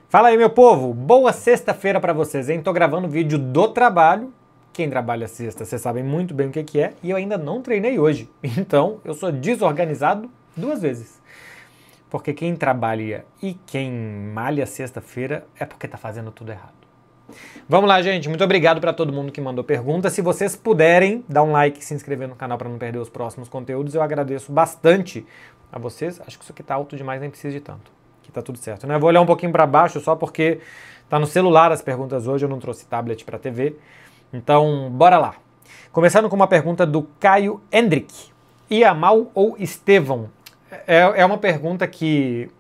Fala aí, meu povo! Boa sexta-feira pra vocês, hein? Tô gravando vídeo do trabalho. Quem trabalha sexta, vocês sabem muito bem o que é. E eu ainda não treinei hoje. Então, eu sou desorganizado duas vezes. Porque quem trabalha e quem malha sexta-feira é porque tá fazendo tudo errado. Vamos lá, gente. Muito obrigado pra todo mundo que mandou pergunta. Se vocês puderem, dar um like e se inscrever no canal pra não perder os próximos conteúdos, eu agradeço bastante a vocês. Acho que isso aqui tá alto demais, nem precisa de tanto. Aqui tá tudo certo, né? Eu vou olhar um pouquinho pra baixo só porque tá no celular as perguntas hoje, eu não trouxe tablet pra TV. Então, bora lá. Começando com uma pergunta do Caio Hendrick. Yamal ou Estevão? É uma pergunta que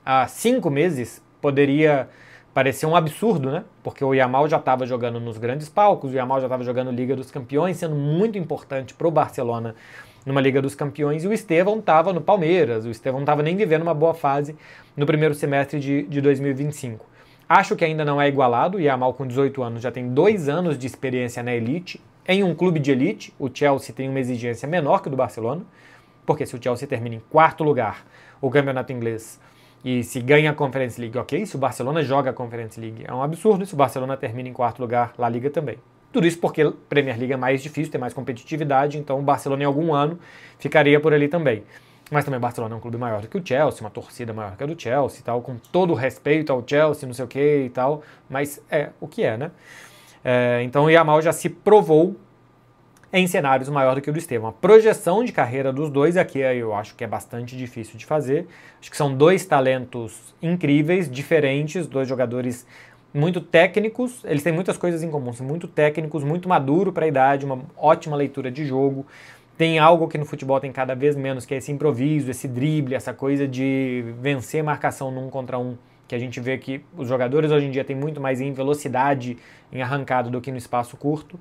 há 5 meses poderia parecer um absurdo, né? Porque o Yamal já estava jogando nos grandes palcos, o Yamal já estava jogando Liga dos Campeões, sendo muito importante para o Barcelona numa Liga dos Campeões, e o Estevão estava no Palmeiras, o Estevão não estava nem vivendo uma boa fase no primeiro semestre de 2025. Acho que ainda não é igualado, o Yamal com 18 anos já tem 2 anos de experiência na elite, em um clube de elite. O Chelsea tem uma exigência menor que o do Barcelona, porque se o Chelsea termina em 4º lugar o campeonato inglês e se ganha a Conference League, ok, se o Barcelona joga a Conference League, é um absurdo. Se o Barcelona termina em 4º lugar, La Liga também. Tudo isso porque a Premier League é mais difícil, tem mais competitividade, então o Barcelona em algum ano ficaria por ali também. Mas também o Barcelona é um clube maior do que o Chelsea, uma torcida maior que a do Chelsea e tal, com todo o respeito ao Chelsea, não sei o que e tal, mas é o que é, né? Então o Yamal já se provou em cenários maior do que o do Estevão. A projeção de carreira dos dois aqui eu acho que é bastante difícil de fazer. Acho que são 2 talentos incríveis, diferentes, 2 jogadores muito técnicos. Eles têm muitas coisas em comum, são muito técnicos, muito maduro para a idade, uma ótima leitura de jogo. Tem algo que no futebol tem cada vez menos, que é esse improviso, esse drible, essa coisa de vencer marcação num contra um, que a gente vê que os jogadores hoje em dia têm muito mais em velocidade, em arrancada do que no espaço curto.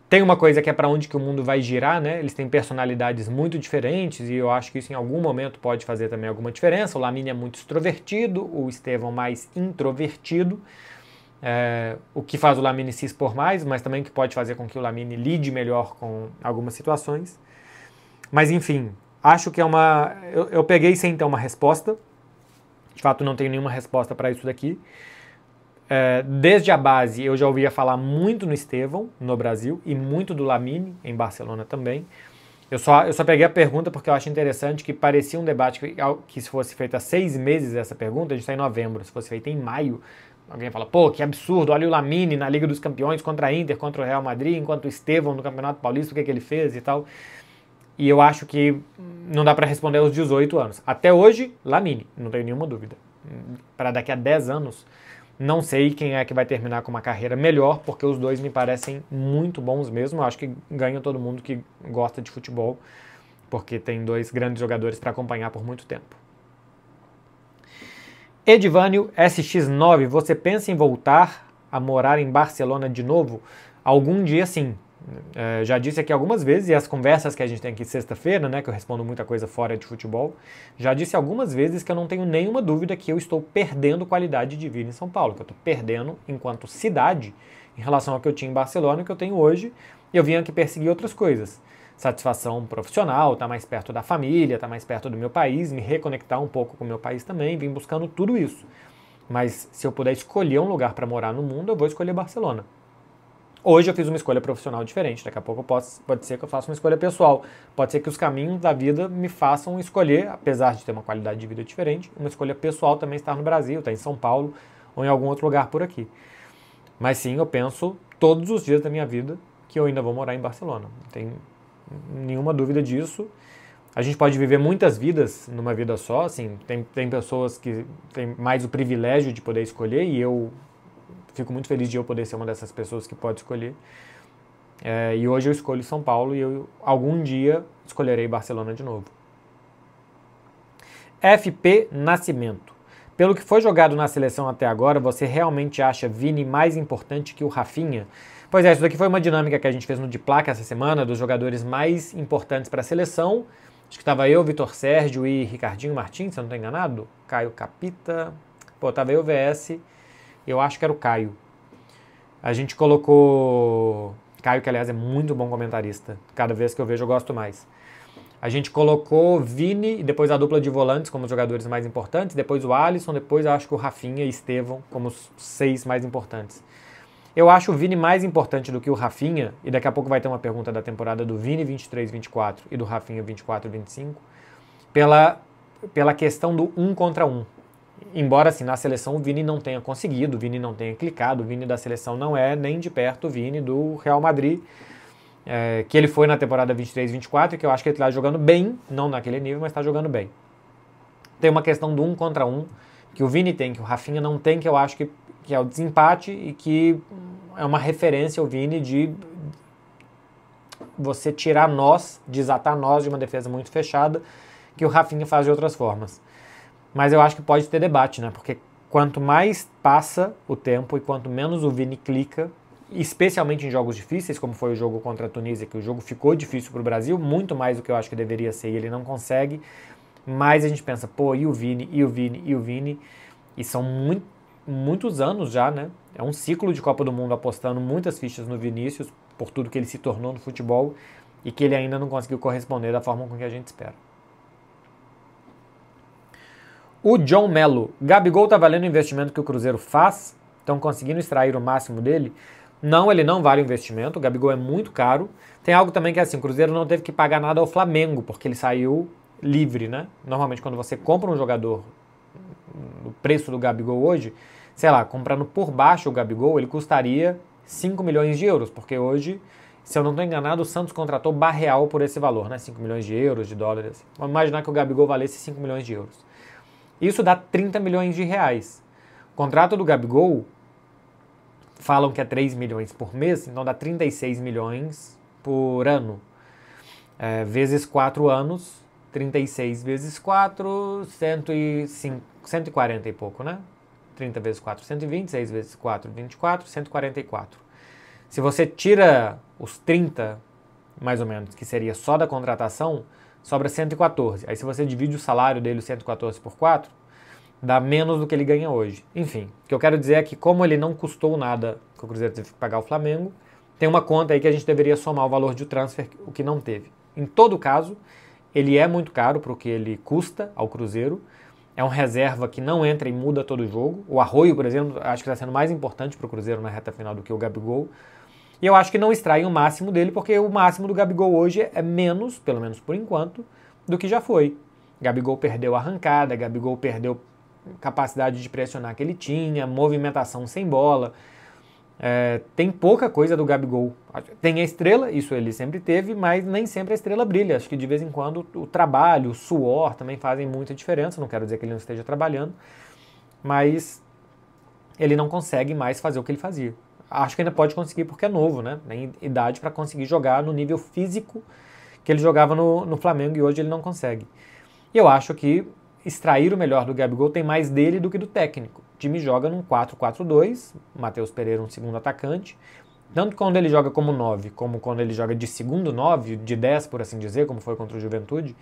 Tem uma coisa que é para onde que o mundo vai girar, né? Eles têm personalidades muito diferentes e eu acho que isso em algum momento pode fazer também alguma diferença. O Lamine é muito extrovertido, o Estevão mais introvertido, o que faz o Lamine se expor mais, mas também que pode fazer com que o Lamine lide melhor com algumas situações. Mas enfim, acho que é uma... Eu peguei sem ter uma resposta. De fato, não tenho nenhuma resposta para isso daqui. Desde a base eu já ouvia falar muito no Estevão, no Brasil, e muito do Lamine, em Barcelona também. Eu só peguei a pergunta porque eu acho interessante, que parecia um debate que se fosse feito há 6 meses essa pergunta, a gente está em novembro, se fosse feita em maio, alguém fala, pô, que absurdo, olha o Lamine na Liga dos Campeões contra a Inter, contra o Real Madrid, enquanto o Estevão no Campeonato Paulista, o que ele fez e tal. E eu acho que não dá para responder aos 18 anos. Até hoje, Lamine, não tenho nenhuma dúvida. Para daqui a 10 anos... Não sei quem é que vai terminar com uma carreira melhor, porque os dois me parecem muito bons mesmo. Eu acho que ganha todo mundo que gosta de futebol, porque tem 2 grandes jogadores para acompanhar por muito tempo. Edivânio SX9, você pensa em voltar a morar em Barcelona de novo? Algum dia sim. Já disse aqui algumas vezes, e as conversas que a gente tem aqui sexta-feira, né, que eu respondo muita coisa fora de futebol, já disse algumas vezes que eu não tenho nenhuma dúvida que eu estou perdendo qualidade de vida em São Paulo, que eu estou perdendo enquanto cidade em relação ao que eu tinha em Barcelona, que eu tenho hoje, e eu vim aqui perseguir outras coisas. Satisfação profissional, estar mais perto da família, estar mais perto do meu país, me reconectar um pouco com o meu país também, vim buscando tudo isso. Mas se eu puder escolher um lugar para morar no mundo, eu vou escolher Barcelona. Hoje eu fiz uma escolha profissional diferente, daqui a pouco pode ser que eu faça uma escolha pessoal. Pode ser que os caminhos da vida me façam escolher, apesar de ter uma qualidade de vida diferente, uma escolha pessoal também estar no Brasil, estar em São Paulo ou em algum outro lugar por aqui. Mas sim, eu penso todos os dias da minha vida que eu ainda vou morar em Barcelona. Não tem nenhuma dúvida disso. A gente pode viver muitas vidas numa vida só, assim, tem pessoas que têm mais o privilégio de poder escolher e eu... Fico muito feliz de eu poder ser uma dessas pessoas que pode escolher. E hoje eu escolho São Paulo e eu algum dia escolherei Barcelona de novo. FP Nascimento. Pelo que foi jogado na seleção até agora, você realmente acha Vini mais importante que o Rafinha? Pois é, isso daqui foi uma dinâmica que a gente fez no De Placa essa semana, dos jogadores mais importantes para a seleção. Acho que estava eu, Vitor Sérgio e Ricardinho Martins, se eu não estou enganado. Caio Capita. Pô, estava eu, VS... Eu acho que era o Caio. A gente colocou... Caio, que aliás é muito bom comentarista. Cada vez que eu vejo eu gosto mais. A gente colocou Vini e depois a dupla de volantes como os jogadores mais importantes, depois o Alisson, depois eu acho que o Rafinha e Estevão como os 6 mais importantes. Eu acho o Vini mais importante do que o Rafinha, e daqui a pouco vai ter uma pergunta da temporada do Vini 23-24 e do Rafinha 24-25, pela questão do 1 contra 1. Embora assim, na seleção o Vini não tenha conseguido, o Vini não tenha clicado, o Vini da seleção não é nem de perto o Vini do Real Madrid, que ele foi na temporada 23-24, que eu acho que ele está jogando bem, não naquele nível, mas está jogando bem. Tem uma questão do 1 contra 1, que o Vini tem, que o Rafinha não tem, que eu acho que é o desempate e que é uma referência ao Vini de você tirar nós, desatar nós de uma defesa muito fechada, que o Rafinha faz de outras formas. Mas eu acho que pode ter debate, né? Porque quanto mais passa o tempo e quanto menos o Vini clica, especialmente em jogos difíceis, como foi o jogo contra a Tunísia, que o jogo ficou difícil para o Brasil, muito mais do que eu acho que deveria ser, e ele não consegue, mas a gente pensa, pô, e o Vini, e o Vini, e o Vini, e são muitos anos já, né? É um ciclo de Copa do Mundo apostando muitas fichas no Vinícius, por tudo que ele se tornou no futebol, e que ele ainda não conseguiu corresponder da forma com que a gente espera. O John Mello, Gabigol tá valendo o investimento que o Cruzeiro faz? Estão conseguindo extrair o máximo dele? Não, ele não vale o investimento, o Gabigol é muito caro. Tem algo também que é assim, o Cruzeiro não teve que pagar nada ao Flamengo, porque ele saiu livre, né? Normalmente quando você compra um jogador no preço do Gabigol hoje, sei lá, comprando por baixo o Gabigol, ele custaria 5 milhões de euros, porque hoje, se eu não estou enganado, o Santos contratou Barreal por esse valor, né? 5 milhões de euros, de dólares. Vamos imaginar que o Gabigol valesse 5 milhões de euros. Isso dá 30 milhões de reais. O contrato do Gabigol, falam que é 3 milhões por mês, então dá 36 milhões por ano. Vezes 4 anos, 36 vezes 4, 140 e pouco, né? 30 vezes 4, 120, 6 vezes 4, 24, 144. Se você tira os 30, mais ou menos, que seria só da contratação, sobra 114. Aí se você divide o salário dele, 114 por 4, dá menos do que ele ganha hoje. Enfim, o que eu quero dizer é que como ele não custou nada, que o Cruzeiro teve que pagar o Flamengo, tem uma conta aí que a gente deveria somar o valor de transfer, o que não teve. Em todo caso, ele é muito caro para o que ele custa ao Cruzeiro. É um reserva que não entra e muda todo o jogo. O Arroio, por exemplo, acho que está sendo mais importante para o Cruzeiro na reta final do que o Gabigol. E eu acho que não extraem o máximo dele, porque o máximo do Gabigol hoje é menos, pelo menos por enquanto, do que já foi. Gabigol perdeu a arrancada, Gabigol perdeu capacidade de pressionar que ele tinha, movimentação sem bola. Tem pouca coisa do Gabigol. Tem a estrela, isso ele sempre teve, mas nem sempre a estrela brilha. Acho que de vez em quando o trabalho, o suor também fazem muita diferença. Não quero dizer que ele não esteja trabalhando, mas ele não consegue mais fazer o que ele fazia. Acho que ainda pode conseguir porque é novo, né? Tem idade para conseguir jogar no nível físico que ele jogava no Flamengo e hoje ele não consegue. E eu acho que extrair o melhor do Gabigol tem mais dele do que do técnico. O time joga num 4-4-2, Matheus Pereira um segundo atacante, tanto quando ele joga como 9, como quando ele joga de segundo 9, de 10 por assim dizer, como foi contra o Juventude,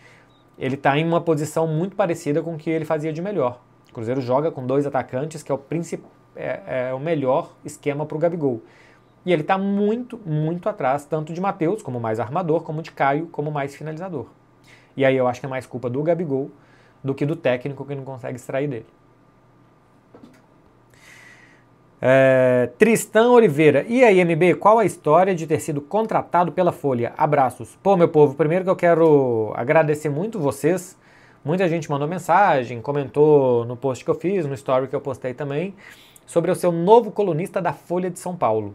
ele está em uma posição muito parecida com o que ele fazia de melhor. O Cruzeiro joga com 2 atacantes, que é o melhor esquema para o Gabigol. E ele está muito, muito atrás, tanto de Matheus, como mais armador, como de Caio, como mais finalizador. E aí eu acho que é mais culpa do Gabigol do que do técnico que não consegue extrair dele. Tristan Oliveira. E aí, MB, qual a história de ter sido contratado pela Folha? Abraços. Pô, meu povo, primeiro que eu quero agradecer muito vocês. Muita gente mandou mensagem, comentou no post que eu fiz, no story que eu postei também, sobre o seu novo colunista da Folha de São Paulo.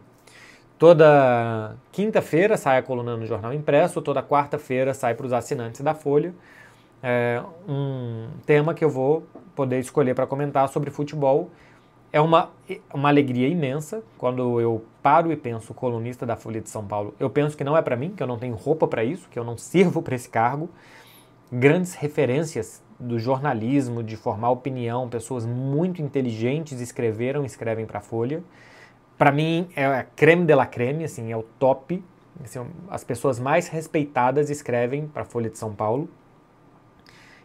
Toda quinta-feira sai a coluna no Jornal Impresso, toda quarta-feira sai para os assinantes da Folha. Um tema que eu vou poder escolher para comentar sobre futebol. É uma alegria imensa quando eu paro e penso colunista da Folha de São Paulo. Eu penso que não é para mim, que eu não tenho roupa para isso, que eu não sirvo para esse cargo. Grandes referências do jornalismo, de formar opinião, pessoas muito inteligentes escrevem para a Folha. Para mim é a creme de la creme, assim, é o top. Assim, as pessoas mais respeitadas escrevem para a Folha de São Paulo.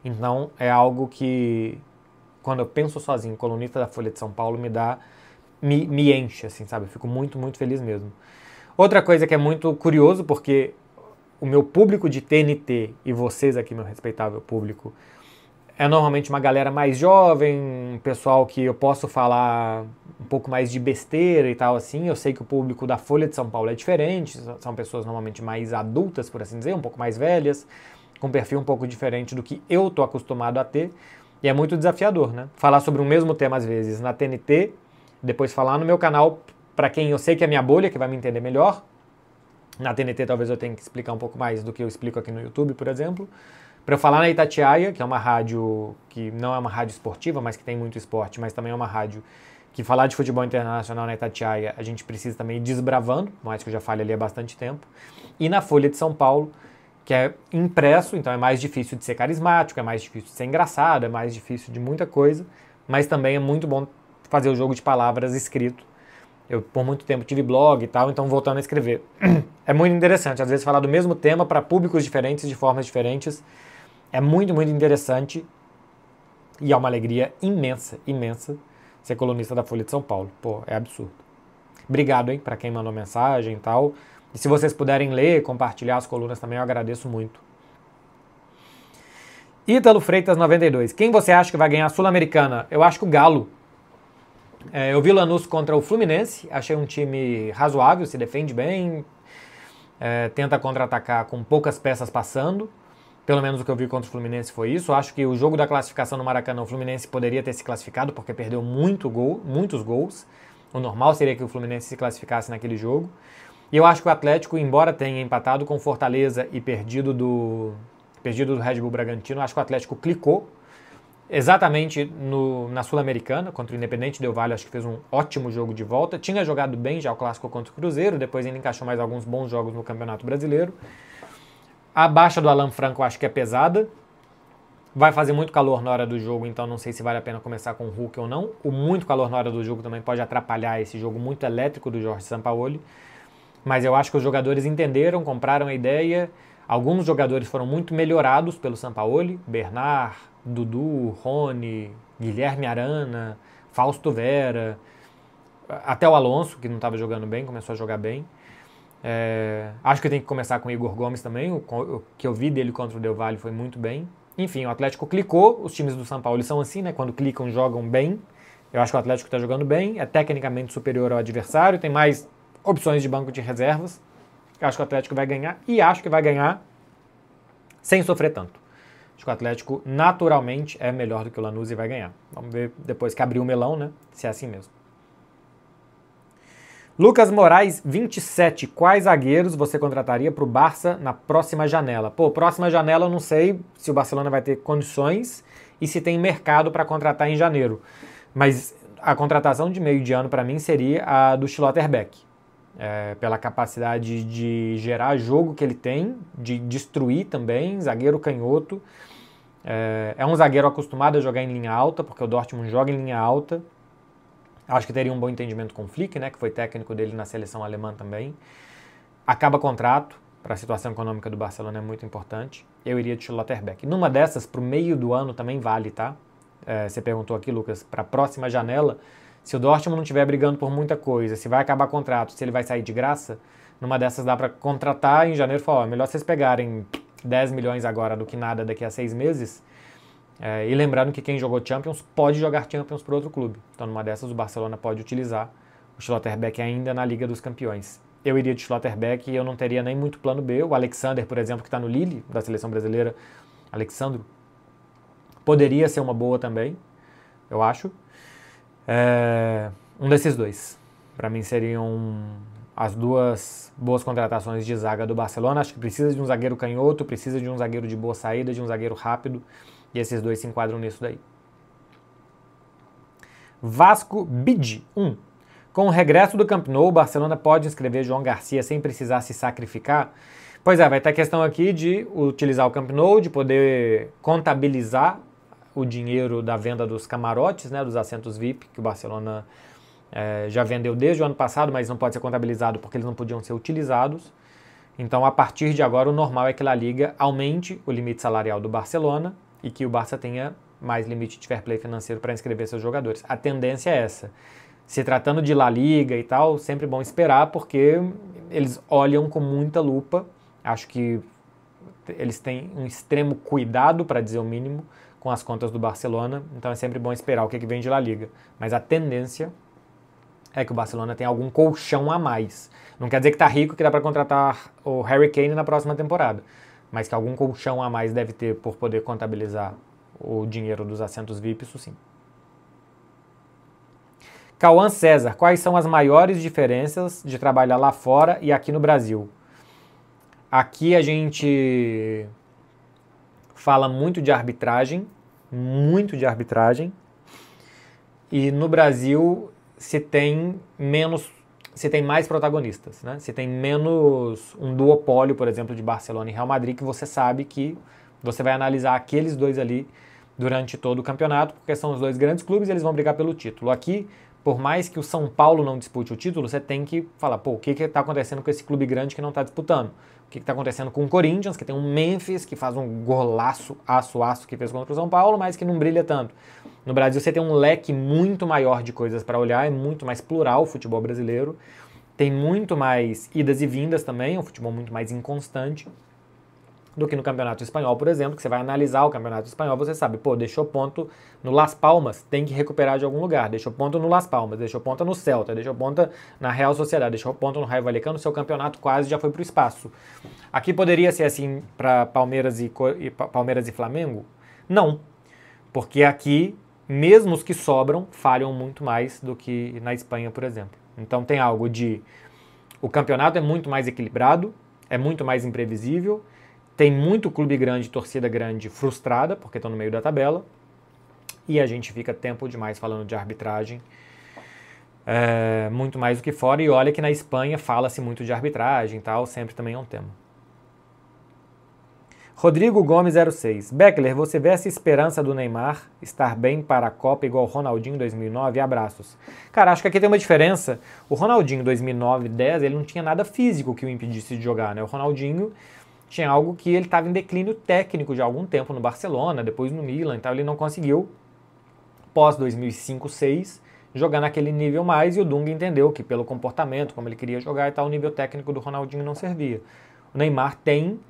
Então é algo que, quando eu penso sozinho, colunista da Folha de São Paulo, me enche, assim, sabe? Eu fico muito, muito feliz mesmo. Outra coisa que é muito curioso, porque o meu público de TNT e vocês aqui, meu respeitável público, é normalmente uma galera mais jovem, um pessoal que eu posso falar um pouco mais de besteira e tal assim. Eu sei que o público da Folha de São Paulo é diferente, são pessoas normalmente mais adultas, por assim dizer, um pouco mais velhas, com um perfil um pouco diferente do que eu tô acostumado a ter. E é muito desafiador, né? Falar sobre o mesmo tema às vezes na TNT, depois falar no meu canal para quem eu sei que é minha bolha, que vai me entender melhor. Na TNT talvez eu tenha que explicar um pouco mais do que eu explico aqui no YouTube, por exemplo. Para eu falar na Itatiaia, que é uma rádio que não é uma rádio esportiva, mas que tem muito esporte, mas também é uma rádio que falar de futebol internacional na Itatiaia a gente precisa também ir desbravando, mais que eu já falo ali há bastante tempo. E na Folha de São Paulo, que é impresso, então é mais difícil de ser carismático, é mais difícil de ser engraçado, é mais difícil de muita coisa, mas também é muito bom fazer o jogo de palavras escrito. Eu, por muito tempo, tive blog e tal, então voltando a escrever. É muito interessante, às vezes, falar do mesmo tema para públicos diferentes, de formas diferentes. É muito, muito interessante e é uma alegria imensa, imensa ser colunista da Folha de São Paulo. Pô, é absurdo. Obrigado, hein, para quem mandou mensagem e tal. E se vocês puderem ler, compartilhar as colunas também, eu agradeço muito. Ítalo Freitas 92. Quem você acha que vai ganhar a Sul-Americana? Eu acho que o Galo. Eu vi o Lanús contra o Fluminense, achei um time razoável, se defende bem, tenta contra-atacar com poucas peças passando. Pelo menos o que eu vi contra o Fluminense foi isso. Acho que o jogo da classificação no Maracanã, o Fluminense poderia ter se classificado porque perdeu muitos gols. O normal seria que o Fluminense se classificasse naquele jogo. E eu acho que o Atlético, embora tenha empatado com o Fortaleza e perdido do Red Bull Bragantino, acho que o Atlético clicou exatamente na Sul-Americana, contra o Independente Del Valle. Acho que fez um ótimo jogo de volta. Tinha jogado bem já o clássico contra o Cruzeiro, depois ainda encaixou mais alguns bons jogos no Campeonato Brasileiro. A baixa do Alan Franco eu acho que é pesada. Vai fazer muito calor na hora do jogo, então não sei se vale a pena começar com o Hulk ou não. O muito calor na hora do jogo também pode atrapalhar esse jogo muito elétrico do Jorge Sampaoli. Mas eu acho que os jogadores entenderam, compraram a ideia. Alguns jogadores foram muito melhorados pelo Sampaoli. Bernard, Dudu, Rony, Guilherme Arana, Fausto Vera. Até o Alonso, que não estava jogando bem, começou a jogar bem. Acho que tem que começar com o Igor Gomes também. O que eu vi dele contra o Del Valle foi muito bem. Enfim, o Atlético clicou. Os times do São Paulo são assim, né? Quando clicam, jogam bem. Eu acho que o Atlético está jogando bem. É tecnicamente superior ao adversário. Tem mais opções de banco de reservas. Eu acho que o Atlético vai ganhar. E acho que vai ganhar sem sofrer tanto. Acho que o Atlético naturalmente é melhor do que o Lanús e vai ganhar. Vamos ver depois que abrir o melão, né? Se é assim mesmo. Lucas Moraes, 27. Quais zagueiros você contrataria para o Barça na próxima janela? Pô, próxima janela eu não sei se o Barcelona vai ter condições e se tem mercado para contratar em janeiro. Mas a contratação de meio de ano para mim seria a do Schlotterbeck. Pela capacidade de gerar jogo que ele tem, de destruir também, zagueiro canhoto. É um zagueiro acostumado a jogar em linha alta, porque o Dortmund joga em linha alta. Acho que teria um bom entendimento com o Flick, né, que foi técnico dele na seleção alemã também. Acaba contrato, para a situação econômica do Barcelona é muito importante. Eu iria de Schlotterbeck. Numa dessas, para o meio do ano também vale, tá? Você perguntou aqui, Lucas, para a próxima janela, se o Dortmund não estiver brigando por muita coisa, se vai acabar contrato, se ele vai sair de graça, numa dessas dá para contratar em janeiro e falar, é melhor vocês pegarem 10 milhões agora do que nada daqui a 6 meses. E lembrando que quem jogou Champions pode jogar Champions para outro clube. Então, numa dessas, o Barcelona pode utilizar o Schlotterbeck ainda na Liga dos Campeões. Eu iria de Schlotterbeck e eu não teria nem muito plano B. O Alexander, por exemplo, que está no Lille, da seleção brasileira, Alexandro, poderia ser uma boa também, eu acho. Um desses dois. Para mim, seriam as duas boas contratações de zaga do Barcelona. Acho que precisa de um zagueiro canhoto, precisa de um zagueiro de boa saída, de um zagueiro rápido. E esses dois se enquadram nisso daí. Vasco Bid 1. Com o regresso do Camp Nou, o Barcelona pode inscrever João Garcia sem precisar se sacrificar? Pois vai ter a questão aqui de utilizar o Camp Nou, de poder contabilizar o dinheiro da venda dos camarotes, né, dos assentos VIP, que o Barcelona já vendeu desde o ano passado, mas não pode ser contabilizado porque eles não podiam ser utilizados. Então, a partir de agora, o normal é que a La Liga aumente o limite salarial do Barcelona e que o Barça tenha mais limite de fair play financeiro para inscrever seus jogadores. A tendência é essa. Se tratando de La Liga e tal, sempre bom esperar, porque eles olham com muita lupa Acho que eles têm um extremo cuidado, para dizer o mínimo, com as contas do Barcelona, então é sempre bom esperar o que vem de La Liga. Mas a tendência é que o Barcelona tem algum colchão a mais. Não quer dizer que tá rico, que dá para contratar o Harry Kane na próxima temporada, mas que algum colchão a mais deve ter por poder contabilizar o dinheiro dos assentos VIP, isso sim. Cauã César, quais são as maiores diferenças de trabalhar lá fora e aqui no Brasil? Aqui a gente fala muito de arbitragem, e no Brasil se tem mais protagonistas, né? Se tem menos um duopólio, por exemplo, de Barcelona e Real Madrid, que você sabe que você vai analisar aqueles dois ali durante todo o campeonato, porque são os dois grandes clubes e eles vão brigar pelo título. Aqui, por mais que o São Paulo não dispute o título, você tem que falar, pô, o que está acontecendo com esse clube grande que não está disputando? O que está acontecendo com o Corinthians, que tem um Memphis, que faz um golaço, aço, que fez contra o São Paulo, mas que não brilha tanto. No Brasil você tem um leque muito maior de coisas para olhar, é muito mais plural o futebol brasileiro, tem muito mais idas e vindas também, um futebol muito mais inconstante do que no Campeonato Espanhol, por exemplo, que você vai analisar o Campeonato Espanhol, você sabe, pô, deixou ponto no Las Palmas, tem que recuperar de algum lugar, deixou ponto no Las Palmas, deixou ponto no Celta, deixou ponto na Real Sociedade, deixou ponto no Raio Vallecano, seu campeonato quase já foi para o espaço. Aqui poderia ser assim para Palmeiras e Flamengo? Não, porque aqui, mesmo os que sobram, falham muito mais do que na Espanha, por exemplo. Então tem algo de... O campeonato é muito mais equilibrado, é muito mais imprevisível, tem muito clube grande, torcida grande frustrada, porque estão no meio da tabela, e a gente fica tempo demais falando de arbitragem, muito mais do que fora, e olha que na Espanha fala-se muito de arbitragem e tal, sempre também é um tema. Rodrigo Gomes 06. Beckler, você vê essa esperança do Neymar estar bem para a Copa igual o Ronaldinho em 2009? Abraços. Cara, acho que aqui tem uma diferença. O Ronaldinho em 2009, 10, ele não tinha nada físico que o impedisse de jogar, né? O Ronaldinho tinha algo que ele estava em declínio técnico de algum tempo no Barcelona, depois no Milan, então ele não conseguiu, pós 2005, 2006, jogar naquele nível mais, e o Dunga entendeu que pelo comportamento, como ele queria jogar e tal, o nível técnico do Ronaldinho não servia. O Neymar tem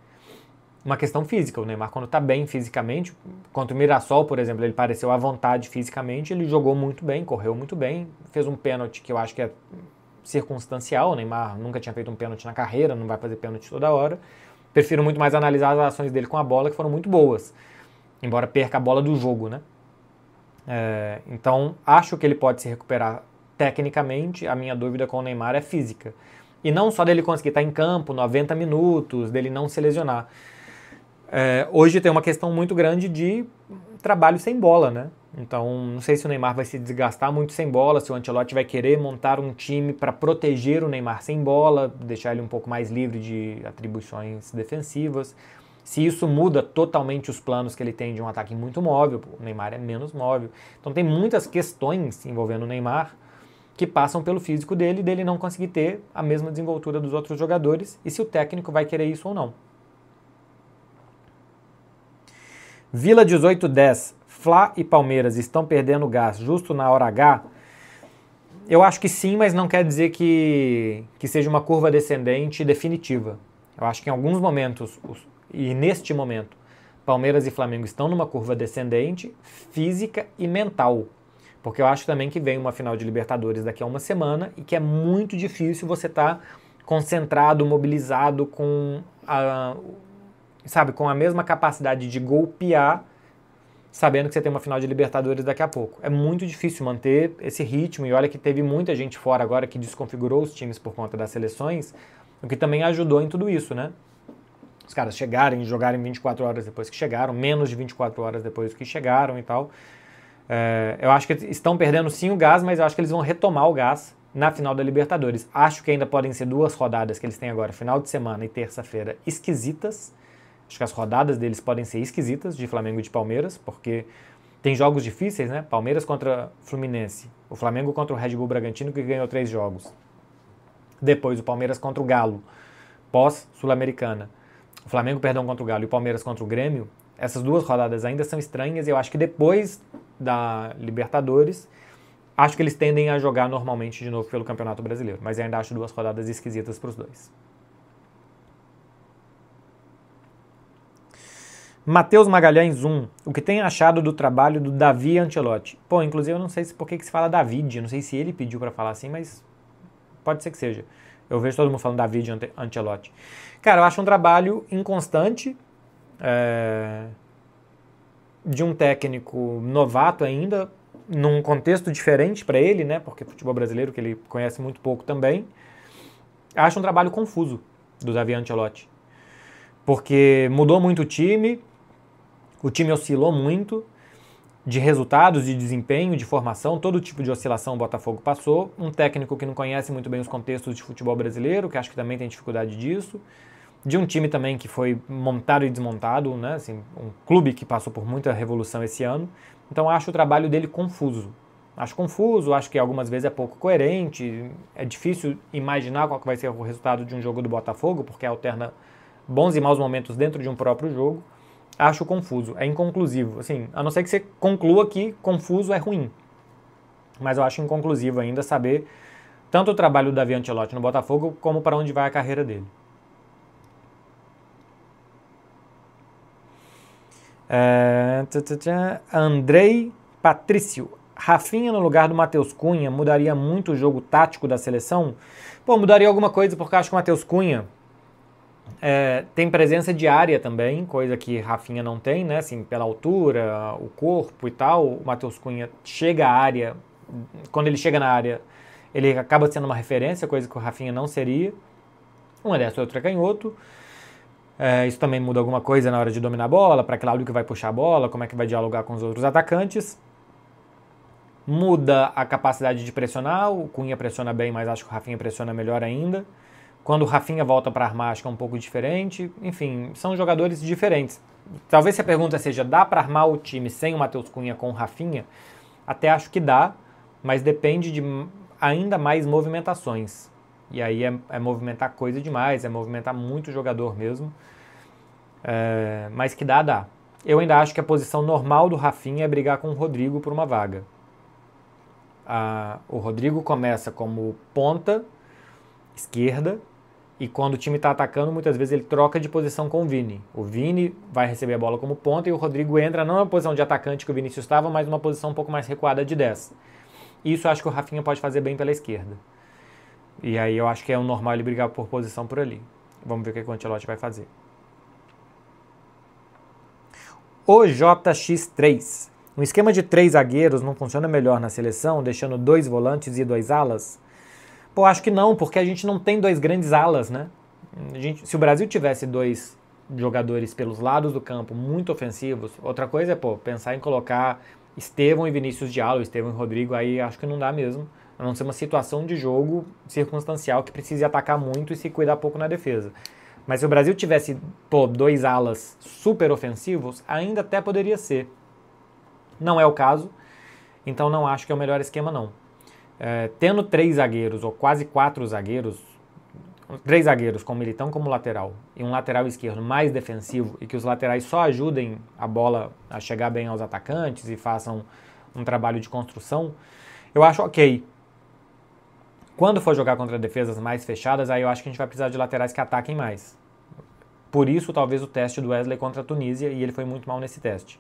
uma questão física, o Neymar quando está bem fisicamente, contra o Mirassol, por exemplo, ele pareceu à vontade fisicamente, ele jogou muito bem, correu muito bem, fez um pênalti que eu acho que é circunstancial, o Neymar nunca tinha feito um pênalti na carreira, não vai fazer pênalti toda hora. Prefiro muito mais analisar as ações dele com a bola, que foram muito boas, embora perca a bola do jogo, né? Então, acho que ele pode se recuperar tecnicamente. A minha dúvida com o Neymar é física. E não só dele conseguir estar em campo 90 minutos, dele não se lesionar. Hoje tem uma questão muito grande de trabalho sem bola, né? Então, não sei se o Neymar vai se desgastar muito sem bola, se o Ancelotti vai querer montar um time para proteger o Neymar sem bola, deixar ele um pouco mais livre de atribuições defensivas. Se isso muda totalmente os planos que ele tem de um ataque muito móvel, o Neymar é menos móvel. Então tem muitas questões envolvendo o Neymar que passam pelo físico dele não conseguir ter a mesma desenvoltura dos outros jogadores, e se o técnico vai querer isso ou não. Vila 1810, Fla e Palmeiras estão perdendo gás justo na hora H? Eu acho que sim, mas não quer dizer que seja uma curva descendente definitiva. Eu acho que em alguns momentos, e neste momento, Palmeiras e Flamengo estão numa curva descendente física e mental. Porque eu acho também que vem uma final de Libertadores daqui a uma semana e que é muito difícil você estar concentrado, mobilizado com a mesma capacidade de golpear, sabendo que você tem uma final de Libertadores daqui a pouco. É muito difícil manter esse ritmo, e olha que teve muita gente fora agora que desconfigurou os times por conta das seleções, o que também ajudou em tudo isso, né? Os caras chegarem e jogarem 24 horas depois que chegaram, menos de 24 horas depois que chegaram e tal. Eu acho que estão perdendo sim o gás, mas eu acho que eles vão retomar o gás na final da Libertadores. Acho que ainda podem ser 2 rodadas que eles têm agora, final de semana e terça-feira, esquisitas. Acho que as rodadas deles podem ser esquisitas, de Flamengo e de Palmeiras, porque tem jogos difíceis, né? Palmeiras contra Fluminense, o Flamengo contra o Red Bull Bragantino, que ganhou 3 jogos. Depois o Palmeiras contra o Galo, pós-Sul-Americana. O Flamengo, perdão, contra o Galo e o Palmeiras contra o Grêmio. Essas 2 rodadas ainda são estranhas, e eu acho que depois da Libertadores, acho que eles tendem a jogar normalmente de novo pelo Campeonato Brasileiro, mas eu ainda acho 2 rodadas esquisitas para os dois. Matheus Magalhães 1. O que tem achado do trabalho do Davi Ancelotti? Pô, inclusive eu não sei por que se fala David, eu não sei se ele pediu pra falar assim, mas pode ser que seja. Eu vejo todo mundo falando David Ancelotti. Cara, eu acho um trabalho inconstante, de um técnico novato ainda, num contexto diferente para ele, né? Porque futebol brasileiro, que ele conhece muito pouco também. Acho um trabalho confuso do Davi Ancelotti. Porque mudou muito o time oscilou muito de resultados, de desempenho, de formação, todo tipo de oscilação o Botafogo passou. Um técnico que não conhece muito bem os contextos de futebol brasileiro, que acho que também tem dificuldade disso. De um time também que foi montado e desmontado, né? Assim, um clube que passou por muita revolução esse ano. Então acho o trabalho dele confuso. Acho que algumas vezes é pouco coerente, é difícil imaginar qual que vai ser o resultado de um jogo do Botafogo, porque alterna bons e maus momentos dentro de um próprio jogo. Acho confuso, é inconclusivo. Assim, a não ser que você conclua que confuso é ruim. Mas eu acho inconclusivo ainda saber tanto o trabalho do Davi Ancelotti no Botafogo, como para onde vai a carreira dele. Andrei Patrício. Rafinha no lugar do Matheus Cunha mudaria muito o jogo tático da seleção? Pô, mudaria alguma coisa, porque eu acho que o Matheus Cunha tem presença de área também, coisa que Rafinha não tem, né? Assim, pela altura, o corpo e tal. O Matheus Cunha chega à área, quando ele chega na área, ele acaba sendo uma referência, coisa que o Rafinha não seria. Um é destro, outro é canhoto. Isso também muda alguma coisa na hora de dominar a bola, para que lado que vai puxar a bola, como é que vai dialogar com os outros atacantes. Muda a capacidade de pressionar, o Cunha pressiona bem, mas acho que o Rafinha pressiona melhor ainda. Quando o Rafinha volta para armar, acho que é um pouco diferente. Enfim, são jogadores diferentes. Talvez se a pergunta seja, dá para armar o time sem o Matheus Cunha com o Rafinha? Até acho que dá, mas depende de ainda mais movimentações. E aí é movimentar coisa demais, é movimentar muito jogador mesmo. Mas que dá. Eu ainda acho que a posição normal do Rafinha é brigar com o Rodrigo por uma vaga. O Rodrigo começa como ponta esquerda, e quando o time está atacando, muitas vezes ele troca de posição com o Vini. O Vini vai receber a bola como ponta e o Rodrigo entra não na posição de atacante que o Vinícius estava, mas numa posição um pouco mais recuada de 10. Isso eu acho que o Rafinha pode fazer bem pela esquerda. E aí eu acho que é o normal ele brigar por posição por ali. Vamos ver o que o Ancelotti vai fazer. O JX3. Um esquema de 3 zagueiros não funciona melhor na seleção, deixando 2 volantes e 2 alas? Pô, acho que não, porque a gente não tem 2 grandes alas, né? Se o Brasil tivesse 2 jogadores pelos lados do campo muito ofensivos, outra coisa é, pensar em colocar Estevão e Vinícius de ala, Estevão e Rodrigo, aí acho que não dá mesmo. A não ser uma situação de jogo circunstancial que precise atacar muito e se cuidar pouco na defesa. Mas se o Brasil tivesse 2 alas super ofensivos, ainda até poderia ser. Não é o caso, então não acho que é o melhor esquema não. Tendo 3 zagueiros, ou quase 4 zagueiros, 3 zagueiros com o Militão como lateral, e um lateral esquerdo mais defensivo, e que os laterais só ajudem a bola a chegar bem aos atacantes e façam um trabalho de construção, eu acho ok. Quando for jogar contra defesas mais fechadas, aí eu acho que a gente vai precisar de laterais que ataquem mais. Por isso, talvez o teste do Wesley contra a Tunísia, e ele foi muito mal nesse teste.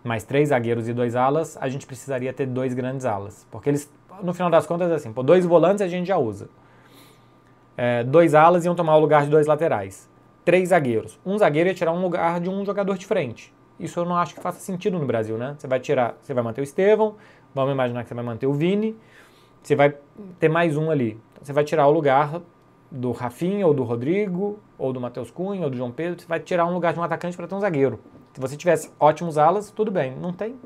Mais 3 zagueiros e 2 alas, a gente precisaria ter 2 grandes alas. Porque eles, no final das contas, é assim, 2 volantes a gente já usa. 2 alas iam tomar o lugar de 2 laterais. 3 zagueiros. Um zagueiro ia tirar um lugar de um jogador de frente. Isso eu não acho que faça sentido no Brasil, né? Você vai manter o Estevão, vamos imaginar que você vai manter o Vini, você vai ter mais um ali. Então, você vai tirar o lugar do Rafinha, ou do Rodrigo, ou do Matheus Cunha, ou do João Pedro, você vai tirar um lugar de um atacante para ter um zagueiro. Se você tivesse ótimos alas, tudo bem. Não tem,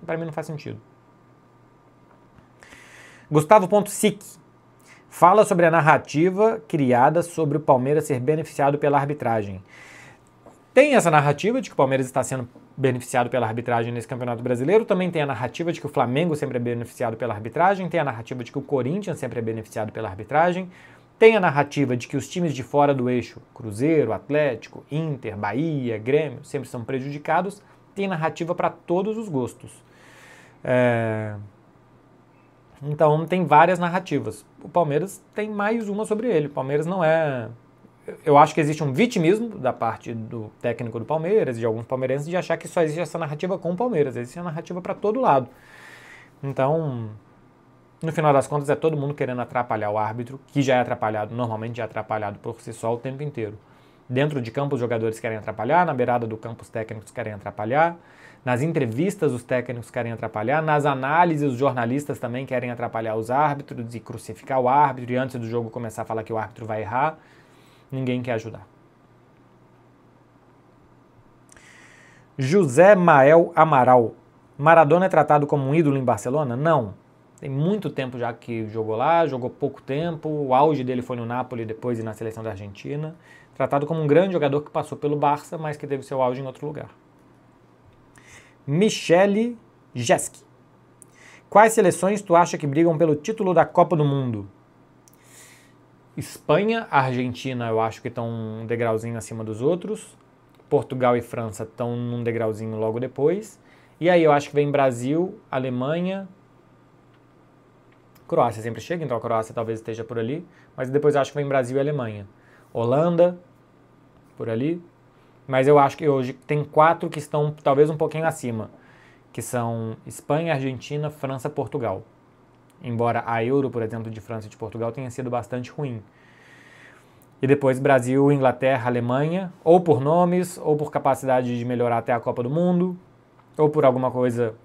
para mim não faz sentido. Gustavo.sic fala sobre a narrativa criada sobre o Palmeiras ser beneficiado pela arbitragem. Tem essa narrativa de que o Palmeiras está sendo beneficiado pela arbitragem nesse Campeonato Brasileiro, também tem a narrativa de que o Flamengo sempre é beneficiado pela arbitragem, tem a narrativa de que o Corinthians sempre é beneficiado pela arbitragem, tem a narrativa de que os times de fora do eixo, Cruzeiro, Atlético, Inter, Bahia, Grêmio, sempre são prejudicados. Tem narrativa para todos os gostos. Então tem várias narrativas. O Palmeiras tem mais uma sobre ele. O Palmeiras não é eu acho que existe um vitimismo da parte do técnico do Palmeiras, de alguns palmeirenses, de achar que só existe essa narrativa com o Palmeiras. Existe a narrativa para todo lado. Então, no final das contas, é todo mundo querendo atrapalhar o árbitro, que já é atrapalhado, normalmente já é atrapalhado por si só o tempo inteiro. Dentro de campo, os jogadores querem atrapalhar, na beirada do campo, os técnicos querem atrapalhar, nas entrevistas, os técnicos querem atrapalhar, nas análises, os jornalistas também querem atrapalhar os árbitros e crucificar o árbitro, e antes do jogo começar a falar que o árbitro vai errar. Ninguém quer ajudar. José Mael Amaral. Maradona é tratado como um ídolo em Barcelona? Não. Tem muito tempo já que jogou lá, jogou pouco tempo. O auge dele foi no Napoli depois e na seleção da Argentina. Tratado como um grande jogador que passou pelo Barça, mas que teve seu auge em outro lugar. Michele Jeski. Quais seleções tu acha que brigam pelo título da Copa do Mundo? Espanha, Argentina eu acho que estão um degrauzinho acima dos outros. Portugal e França estão num degrauzinho logo depois. E aí eu acho que vem Brasil, Alemanha, Croácia sempre chega, então a Croácia talvez esteja por ali. Mas depois eu acho que vem Brasil e Alemanha. Holanda, por ali. Mas eu acho que hoje tem 4 que estão talvez um pouquinho acima. Que são Espanha, Argentina, França, Portugal. Embora a Euro, por exemplo, de França e de Portugal tenha sido bastante ruim. E depois Brasil, Inglaterra, Alemanha, ou por nomes, ou por capacidade de melhorar até a Copa do Mundo, ou por alguma coisa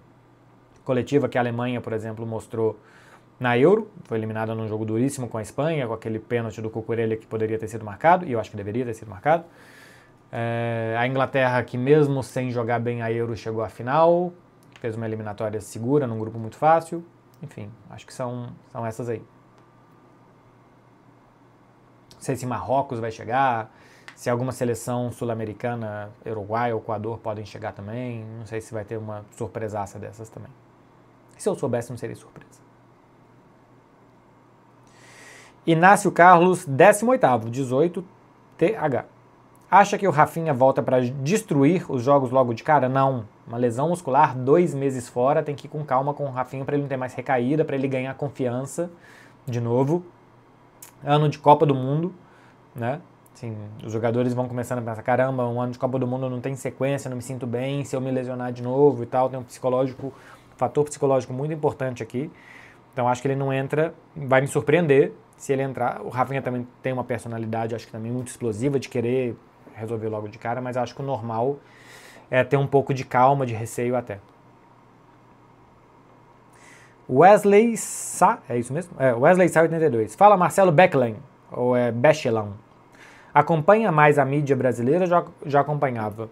coletiva que a Alemanha, por exemplo, mostrou na Euro. Foi eliminada num jogo duríssimo com a Espanha, com aquele pênalti do Cucurella que poderia ter sido marcado, e eu acho que deveria ter sido marcado. A Inglaterra, que mesmo sem jogar bem a Euro, chegou à final, fez uma eliminatória segura, num grupo muito fácil. Enfim, acho que são essas aí. Não sei se Marrocos vai chegar, se alguma seleção sul-americana, Uruguai ou Equador podem chegar também. Não sei se vai ter uma surpresaça dessas também. Se eu soubesse, não seria surpresa. Inácio Carlos, 18º, 18TH. Acha que o Rafinha volta para destruir os jogos logo de cara? Não. Uma lesão muscular, 2 meses fora, tem que ir com calma com o Rafinha para ele não ter mais recaída, para ele ganhar confiança de novo. Ano de Copa do Mundo, né? Assim, os jogadores vão começando a pensar, caramba, um ano de Copa do Mundo não tem sequência, não me sinto bem, se eu me lesionar de novo e tal, tem um fator psicológico muito importante aqui. Então acho que ele não entra, vai me surpreender se ele entrar. O Rafinha também tem uma personalidade, acho que também muito explosiva, de querer resolver logo de cara, mas acho que o normal é ter um pouco de calma, de receio até. Wesley Sá, é isso mesmo? Wesley Sá 82. Fala Marcelo Becklen, ou é Bechelão. Acompanha mais a mídia brasileira ou já acompanhava?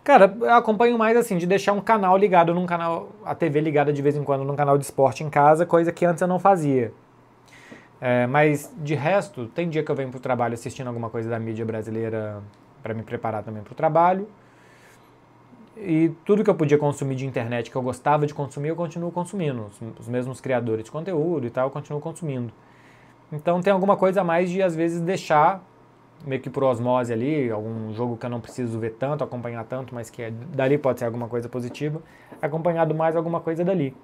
Cara, eu acompanho mais assim, de deixar um canal ligado num canal, a TV ligada de vez em quando num canal de esporte em casa, coisa que antes eu não fazia. Mas de resto, tem dia que eu venho pro trabalho assistindo alguma coisa da mídia brasileira para me preparar também pro trabalho. E tudo que eu podia consumir de internet que eu gostava de consumir, eu continuo consumindo. Os mesmos criadores de conteúdo e tal, eu continuo consumindo. Então tem alguma coisa a mais de, às vezes, deixar meio que por osmose ali, algum jogo que eu não preciso ver tanto, acompanhar tanto, mas que dali pode ser alguma coisa positiva, acompanhado mais alguma coisa dali.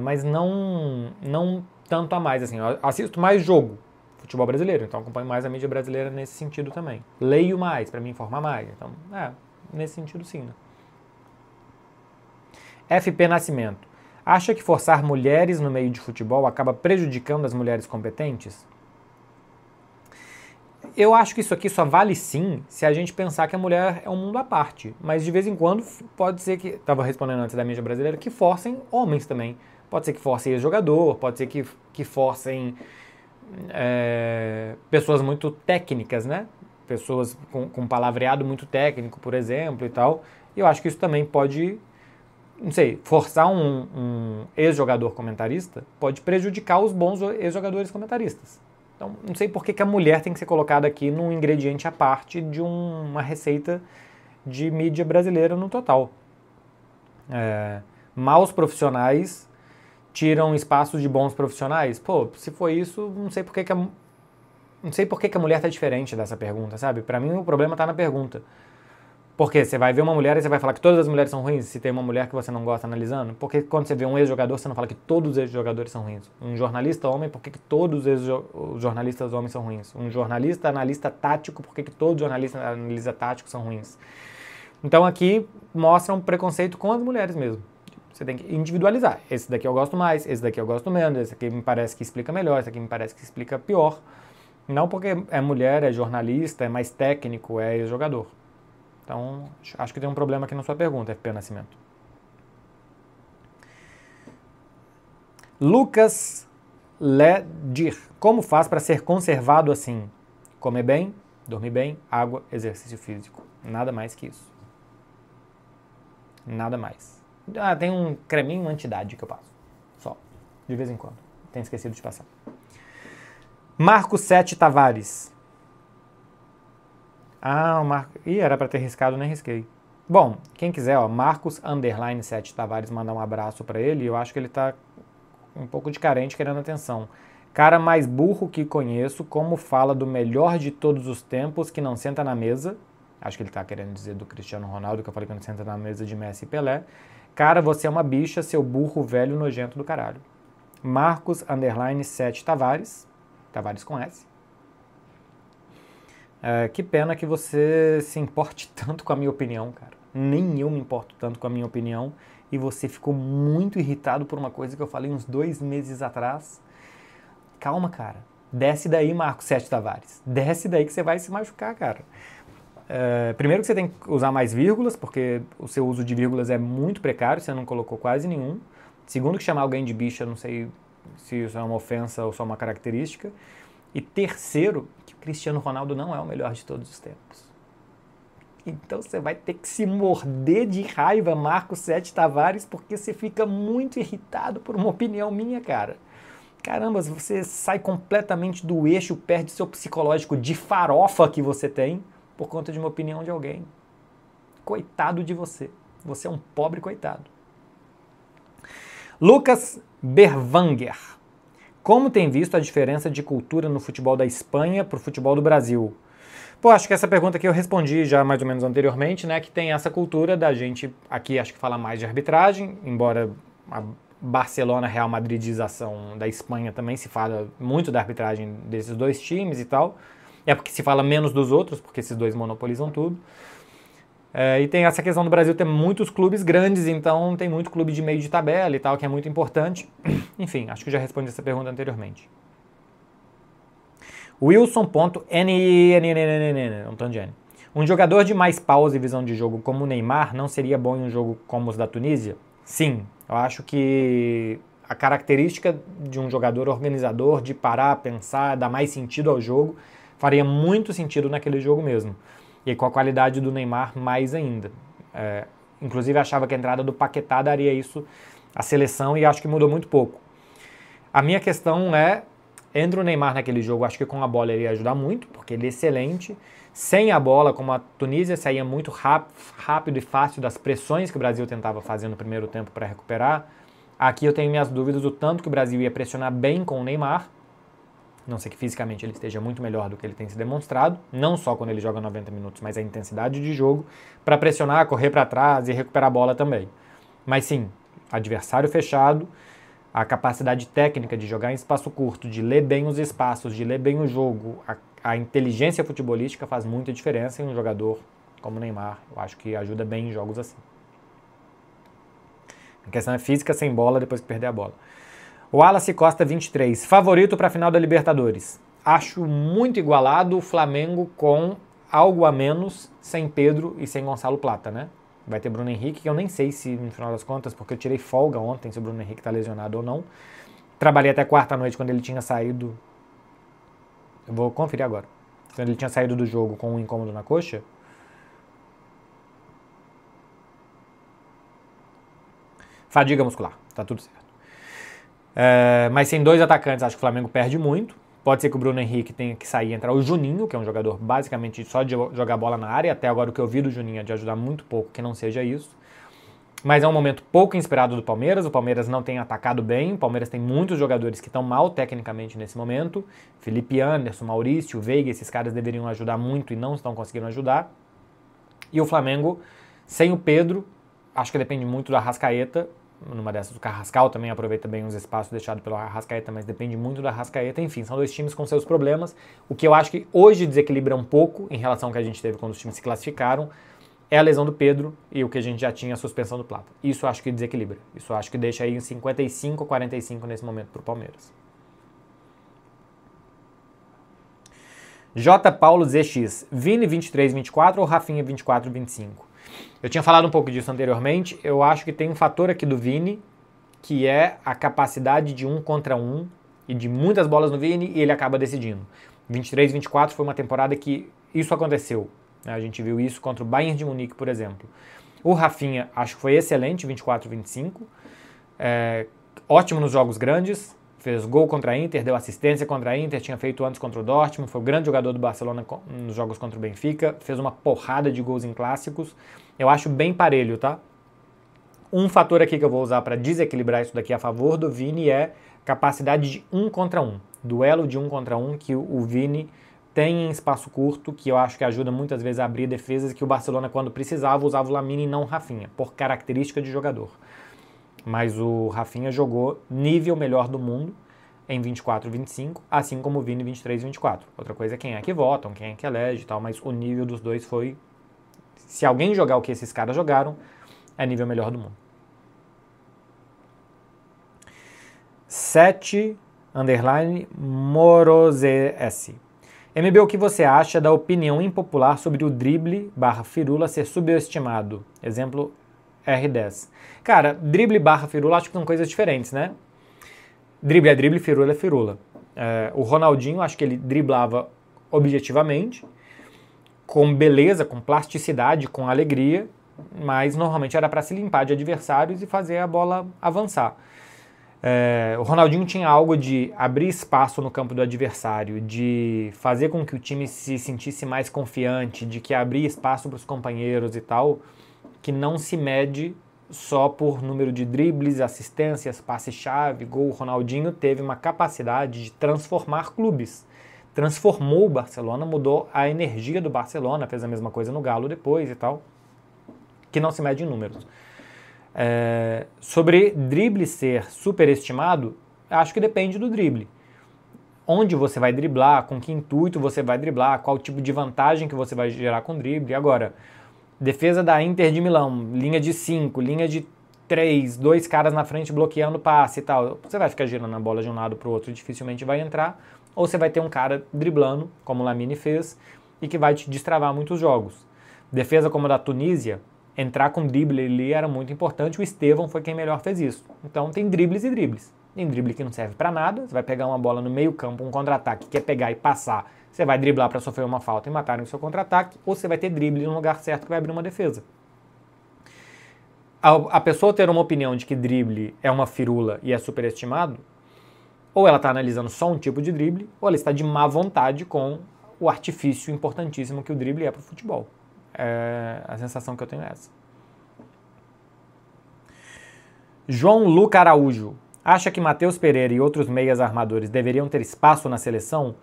Mas não tanto a mais, assim, eu assisto mais jogo, futebol brasileiro, então acompanho mais a mídia brasileira nesse sentido também. Leio mais, para me informar mais, então, nesse sentido sim, né? FP Nascimento. Acha que forçar mulheres no meio de futebol acaba prejudicando as mulheres competentes? Eu acho que isso aqui só vale sim se a gente pensar que a mulher é um mundo à parte. Mas de vez em quando pode ser que, estava respondendo antes da mídia brasileira, que forcem homens também. Pode ser que forcem ex-jogador, pode ser que forcem pessoas muito técnicas, né? Pessoas com palavreado muito técnico, por exemplo, e tal. E eu acho que isso também pode, não sei, forçar um ex-jogador comentarista pode prejudicar os bons ex-jogadores comentaristas. Então, não sei por que a mulher tem que ser colocada aqui num ingrediente à parte de uma receita de mídia brasileira no total. Maus profissionais tiram espaços de bons profissionais? Pô, se for isso, não sei por que a, não sei por que a mulher está diferente dessa pergunta, sabe? Para mim o problema está na pergunta. Porque você vai ver uma mulher e você vai falar que todas as mulheres são ruins, se tem uma mulher que você não gosta analisando? Porque quando você vê um ex-jogador, você não fala que todos os ex-jogadores são ruins. Um jornalista homem, por que todos os jornalistas homens são ruins? Um jornalista analista tático, por que todos os jornalistas analista táticos são ruins? Então aqui mostra um preconceito com as mulheres mesmo. Você tem que individualizar. Esse daqui eu gosto mais, esse daqui eu gosto menos, esse aqui me parece que explica melhor, esse aqui me parece que explica pior. Não porque é mulher, é jornalista, é mais técnico, é ex-jogador. Então, acho que tem um problema aqui na sua pergunta, FP Nascimento. Lucas Ledir. Como faz para ser conservado assim? Comer bem, dormir bem, água, exercício físico. Nada mais que isso. Nada mais. Ah, tem um creminho anti-idade que eu passo. Só. De vez em quando. Tenho esquecido de passar. Marcos 7 Tavares. Ah, o Marcos... Ih, era para ter riscado, nem risquei. Bom, quem quiser, ó, Marcos _ 7 Tavares, mandar um abraço para ele. Eu acho que ele tá um pouco de carente, querendo atenção. Cara mais burro que conheço, como fala do melhor de todos os tempos que não senta na mesa. Acho que ele tá querendo dizer do Cristiano Ronaldo, que eu falei que não senta na mesa de Messi e Pelé. Cara, você é uma bicha, seu burro velho nojento do caralho. Marcos _ 7 Tavares. Tavares com S. Que pena que você se importe tanto com a minha opinião, cara. Nem eu me importo tanto com a minha opinião. E você ficou muito irritado por uma coisa que eu falei uns 2 meses atrás. Calma, cara. Desce daí, Marcos 7 Tavares. Desce daí que você vai se machucar, cara. Primeiro que você tem que usar mais vírgulas, porque o seu uso de vírgulas é muito precário, você não colocou quase nenhum. Segundo que chamar alguém de bicha, não sei se isso é uma ofensa ou só uma característica. E terceiro, que o Cristiano Ronaldo não é o melhor de todos os tempos. Então você vai ter que se morder de raiva, Marcos 7 Tavares, porque você fica muito irritado por uma opinião minha, cara. Caramba, você sai completamente do eixo, perde seu psicológico de farofa que você tem por conta de uma opinião de alguém. Coitado de você. Você é um pobre coitado. Lucas Berwanger. Como tem visto a diferença de cultura no futebol da Espanha para o futebol do Brasil? Pô, acho que essa pergunta aqui eu respondi já mais ou menos anteriormente, né? Que tem essa cultura da gente, aqui acho que fala mais de arbitragem, embora a Barcelona-Real Madridização da Espanha também se fala muito da arbitragem desses dois times e tal. É porque se fala menos dos outros, porque esses dois monopolizam tudo. E tem essa questão do Brasil ter muitos clubes grandes, então tem muito clube de meio de tabela e tal, que é muito importante. Enfim, acho que já respondi essa pergunta anteriormente. Wilson.n. Um jogador de mais pausa e visão de jogo como o Neymar não seria bom em um jogo como os da Tunísia? Sim, eu acho que a característica de um jogador organizador, de parar, pensar, dar mais sentido ao jogo, faria muito sentido naquele jogo mesmo. E com a qualidade do Neymar, mais ainda. Inclusive, achava que a entrada do Paquetá daria isso à seleção e acho que mudou muito pouco. A minha questão é, entra o Neymar naquele jogo, acho que com a bola ele ia ajudar muito, porque ele é excelente. Sem a bola, como a Tunísia saía muito rápido e fácil das pressões que o Brasil tentava fazer no primeiro tempo para recuperar, aqui eu tenho minhas dúvidas do tanto que o Brasil ia pressionar bem com o Neymar. Não sei que fisicamente ele esteja muito melhor do que ele tem se demonstrado, não só quando ele joga 90 minutos, mas a intensidade de jogo para pressionar, correr para trás e recuperar a bola também. Mas sim, adversário fechado, a capacidade técnica de jogar em espaço curto, de ler bem os espaços, de ler bem o jogo, a inteligência futebolística faz muita diferença em um jogador como o Neymar. Eu acho que ajuda bem em jogos assim. A questão é física sem bola depois que perder a bola. O Wallace Costa 23, favorito para a final da Libertadores. Acho muito igualado o Flamengo com algo a menos sem Pedro e sem Gonçalo Plata, né? Vai ter Bruno Henrique, que eu nem sei se no final das contas, porque eu tirei folga ontem se o Bruno Henrique está lesionado ou não. Trabalhei até quarta-noite quando ele tinha saído. Eu vou conferir agora. Quando ele tinha saído do jogo com um incômodo na coxa. Fadiga muscular, tá tudo certo. Mas sem dois atacantes, acho que o Flamengo perde muito. Pode ser que o Bruno Henrique tenha que sair e entrar o Juninho, que é um jogador basicamente só de jogar bola na área. Até agora o que eu vi do Juninho é de ajudar muito pouco que não seja isso. Mas é um momento pouco inspirado do Palmeiras. O Palmeiras não tem atacado bem. O Palmeiras tem muitos jogadores que estão mal tecnicamente nesse momento. Felipe Anderson, Maurício, Veiga, esses caras deveriam ajudar muito e não estão conseguindo ajudar. E o Flamengo, sem o Pedro, acho que depende muito do Arrascaeta. Numa dessas, o Carrascal também aproveita bem os espaços deixados pelo Arrascaeta, mas depende muito do Arrascaeta. Enfim, são dois times com seus problemas. O que eu acho que hoje desequilibra um pouco em relação ao que a gente teve quando os times se classificaram é a lesão do Pedro e o que a gente já tinha, a suspensão do Plata. Isso eu acho que desequilibra. Isso eu acho que deixa aí em 55-45 nesse momento para o Palmeiras. J. Paulo ZX, Vini 23-24 ou Rafinha 24-25? Eu tinha falado um pouco disso anteriormente. Eu acho que tem um fator aqui do Vini, que é a capacidade de 1 contra 1 e de muitas bolas no Vini, e ele acaba decidindo. 23-24 foi uma temporada que isso aconteceu. A gente viu isso contra o Bayern de Munique, por exemplo. O Rafinha, acho que foi excelente, 24-25. Ótimo nos jogos grandes. Fez gol contra a Inter, deu assistência contra a Inter, tinha feito antes contra o Dortmund, foi o grande jogador do Barcelona nos jogos contra o Benfica, fez uma porrada de gols em clássicos. Eu acho bem parelho, tá? Um fator aqui que eu vou usar para desequilibrar isso daqui a favor do Vini é capacidade de 1 contra 1. Duelo de 1 contra 1 que o Vini tem em espaço curto, que eu acho que ajuda muitas vezes a abrir defesas, que o Barcelona, quando precisava, usava o Lamine e não o Rafinha, por característica de jogador. Mas o Rafinha jogou nível melhor do mundo em 24-25, assim como o Vini 23-24. Outra coisa é quem é que votam, quem é que elege e tal, mas o nível dos dois foi... Se alguém jogar o que esses caras jogaram, é nível melhor do mundo. 7_Morozes. MB, o que você acha da opinião impopular sobre o drible/firula ser subestimado? Exemplo, R10. Cara, drible / firula acho que são coisas diferentes, né? Drible é drible, firula é firula. O Ronaldinho, acho que ele driblava objetivamente, com beleza, com plasticidade, com alegria, mas normalmente era para se limpar de adversários e fazer a bola avançar. O Ronaldinho tinha algo de abrir espaço no campo do adversário, de fazer com que o time se sentisse mais confiante, de que abria espaço para os companheiros e tal, que não se mede só por número de dribles, assistências, passe-chave, gol. O Ronaldinho teve uma capacidade de transformar clubes. Transformou o Barcelona, mudou a energia do Barcelona, fez a mesma coisa no Galo depois e tal, que não se mede em números. Sobre drible ser superestimado, acho que depende do drible. Onde você vai driblar, com que intuito você vai driblar, qual tipo de vantagem que você vai gerar com o drible. Agora, defesa da Inter de Milão, linha de 5, linha de 3, 2 caras na frente bloqueando passe e tal. Você vai ficar girando a bola de um lado para o outro, dificilmente vai entrar. Ou você vai ter um cara driblando, como o Lamine fez, e que vai te destravar muitos jogos. Defesa como a da Tunísia, entrar com drible ali era muito importante. O Estevão foi quem melhor fez isso. Então tem dribles e dribles. Tem drible que não serve para nada. Você vai pegar uma bola no meio campo, um contra-ataque, quer pegar e passar. Você vai driblar para sofrer uma falta e matar no seu contra-ataque, ou você vai ter drible no lugar certo que vai abrir uma defesa. A pessoa ter uma opinião de que drible é uma firula e é superestimado, ou ela está analisando só um tipo de drible, ou ela está de má vontade com o artifício importantíssimo que o drible é para o futebol. A sensação que eu tenho é essa. João Luca Araújo. Acha que Matheus Pereira e outros meias armadores deveriam ter espaço na seleção?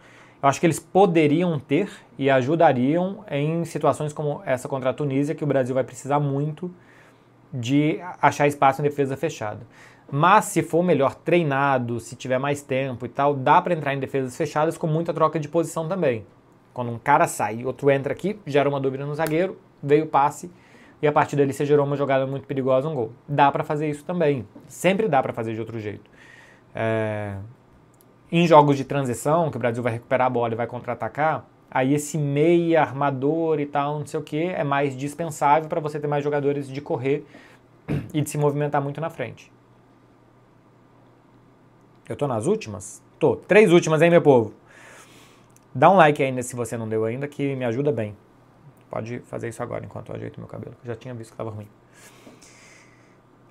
Eu acho que eles poderiam ter e ajudariam em situações como essa contra a Tunísia, que o Brasil vai precisar muito de achar espaço em defesa fechada. Mas se for melhor treinado, se tiver mais tempo e tal, dá para entrar em defesas fechadas com muita troca de posição também. Quando um cara sai e outro entra aqui, gera uma dúvida no zagueiro, veio o passe e a partir dali você gerou uma jogada muito perigosa, um gol. Dá para fazer isso também. Sempre dá para fazer de outro jeito. Em jogos de transição, que o Brasil vai recuperar a bola e vai contra-atacar, aí esse meia, armador e tal, não sei o que, é mais dispensável para você ter mais jogadores de correr e de se movimentar muito na frente. Eu tô nas últimas? Tô. 3 últimas, hein, meu povo? Dá um like ainda se você não deu ainda, que me ajuda bem. Pode fazer isso agora, enquanto eu ajeito meu cabelo, que eu já tinha visto que estava ruim.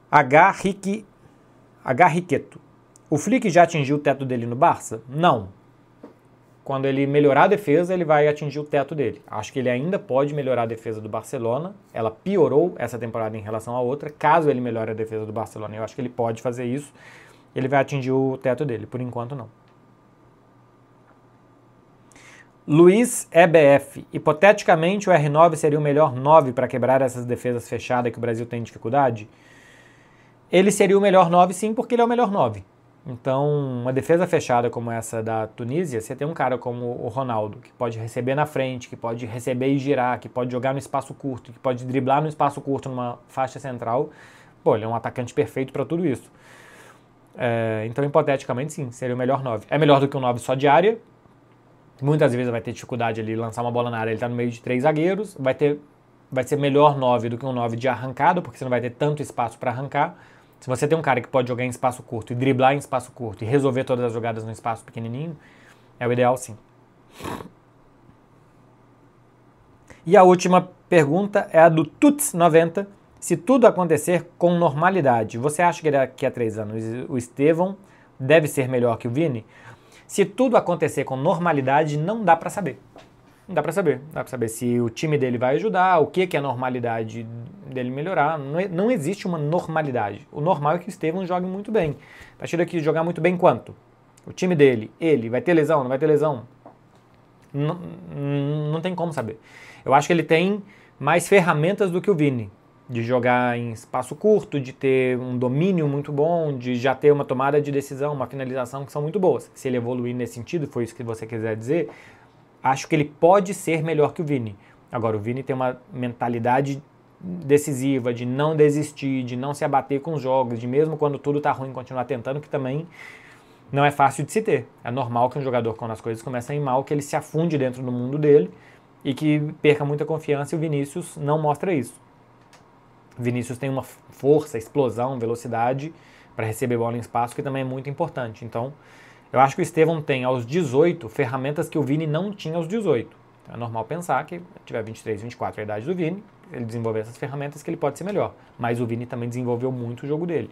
H. Riqueto. O Flick já atingiu o teto dele no Barça? Não. Quando ele melhorar a defesa, ele vai atingir o teto dele. Acho que ele ainda pode melhorar a defesa do Barcelona. Ela piorou essa temporada em relação à outra. Caso ele melhore a defesa do Barcelona, eu acho que ele pode fazer isso. Ele vai atingir o teto dele. Por enquanto, não. Luiz EBF. Hipoteticamente, o R9 seria o melhor 9 para quebrar essas defesas fechadas que o Brasil tem dificuldade? Ele seria o melhor 9, sim, porque ele é o melhor 9. Então, uma defesa fechada como essa da Tunísia, você tem um cara como o Ronaldo, que pode receber na frente, que pode receber e girar, que pode jogar no espaço curto, que pode driblar no espaço curto numa faixa central. Pô, ele é um atacante perfeito para tudo isso. Então, hipoteticamente, sim, seria o melhor 9. É melhor do que um 9 só de área. Muitas vezes vai ter dificuldade ali lançar uma bola na área, ele está no meio de 3 zagueiros. Vai ser melhor 9 do que um 9 de arrancada, porque você não vai ter tanto espaço para arrancar. Se você tem um cara que pode jogar em espaço curto e driblar em espaço curto e resolver todas as jogadas no espaço pequenininho, é o ideal, sim. E a última pergunta é a do Tuts90. Se tudo acontecer com normalidade, você acha que daqui a 3 anos o Estevão deve ser melhor que o Vini? Se tudo acontecer com normalidade, não dá para saber. Não dá para saber. Dá para saber se o time dele vai ajudar, o que é a normalidade dele melhorar. Não existe uma normalidade. O normal é que o Estevão jogue muito bem. A partir daqui, jogar muito bem quanto? O time dele, ele, vai ter lesão, não vai ter lesão? Não tem como saber. Eu acho que ele tem mais ferramentas do que o Vini. De jogar em espaço curto, de ter um domínio muito bom, de já ter uma tomada de decisão, uma finalização que são muito boas. Se ele evoluir nesse sentido, foi isso que você quiser dizer, acho que ele pode ser melhor que o Vini. Agora, o Vini tem uma mentalidade decisiva, de não desistir, de não se abater com os jogos, de mesmo quando tudo tá ruim, continuar tentando, que também não é fácil de se ter. É normal que um jogador, quando as coisas começam a ir mal, que ele se afunde dentro do mundo dele e que perca muita confiança, e o Vinícius não mostra isso. Vinícius tem uma força, explosão, velocidade para receber bola em espaço, que também é muito importante. Então, eu acho que o Estevão tem aos 18 ferramentas que o Vini não tinha aos 18. Então, é normal pensar que tiver 23, 24 a idade do Vini, ele desenvolver essas ferramentas que ele pode ser melhor. Mas o Vini também desenvolveu muito o jogo dele.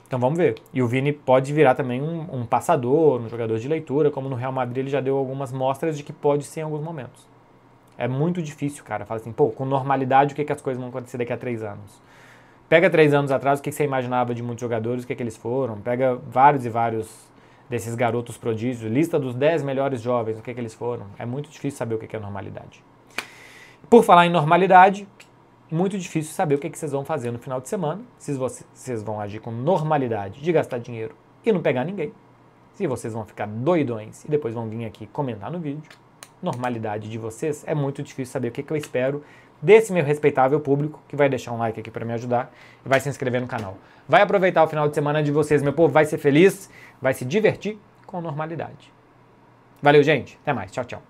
Então vamos ver. E o Vini pode virar também um passador, um jogador de leitura, como no Real Madrid ele já deu algumas mostras de que pode ser em alguns momentos. É muito difícil, cara. Fala assim, pô, com normalidade, o que as coisas vão acontecer daqui a 3 anos? Pega 3 anos atrás, o que você imaginava de muitos jogadores, o que eles foram. Pega vários e vários desses garotos prodígios, lista dos 10 melhores jovens, o que eles foram. É muito difícil saber o que é normalidade. Por falar em normalidade, muito difícil saber o que vocês vão fazer no final de semana. Se vocês vão agir com normalidade de gastar dinheiro e não pegar ninguém. Se vocês vão ficar doidões e depois vão vir aqui comentar no vídeo. Normalidade de vocês, é muito difícil saber o que eu espero desse meu respeitável público, que vai deixar um like aqui para me ajudar e vai se inscrever no canal. Vai aproveitar o final de semana de vocês, meu povo, vai ser feliz, vai se divertir com normalidade. Valeu, gente. Até mais. Tchau, tchau.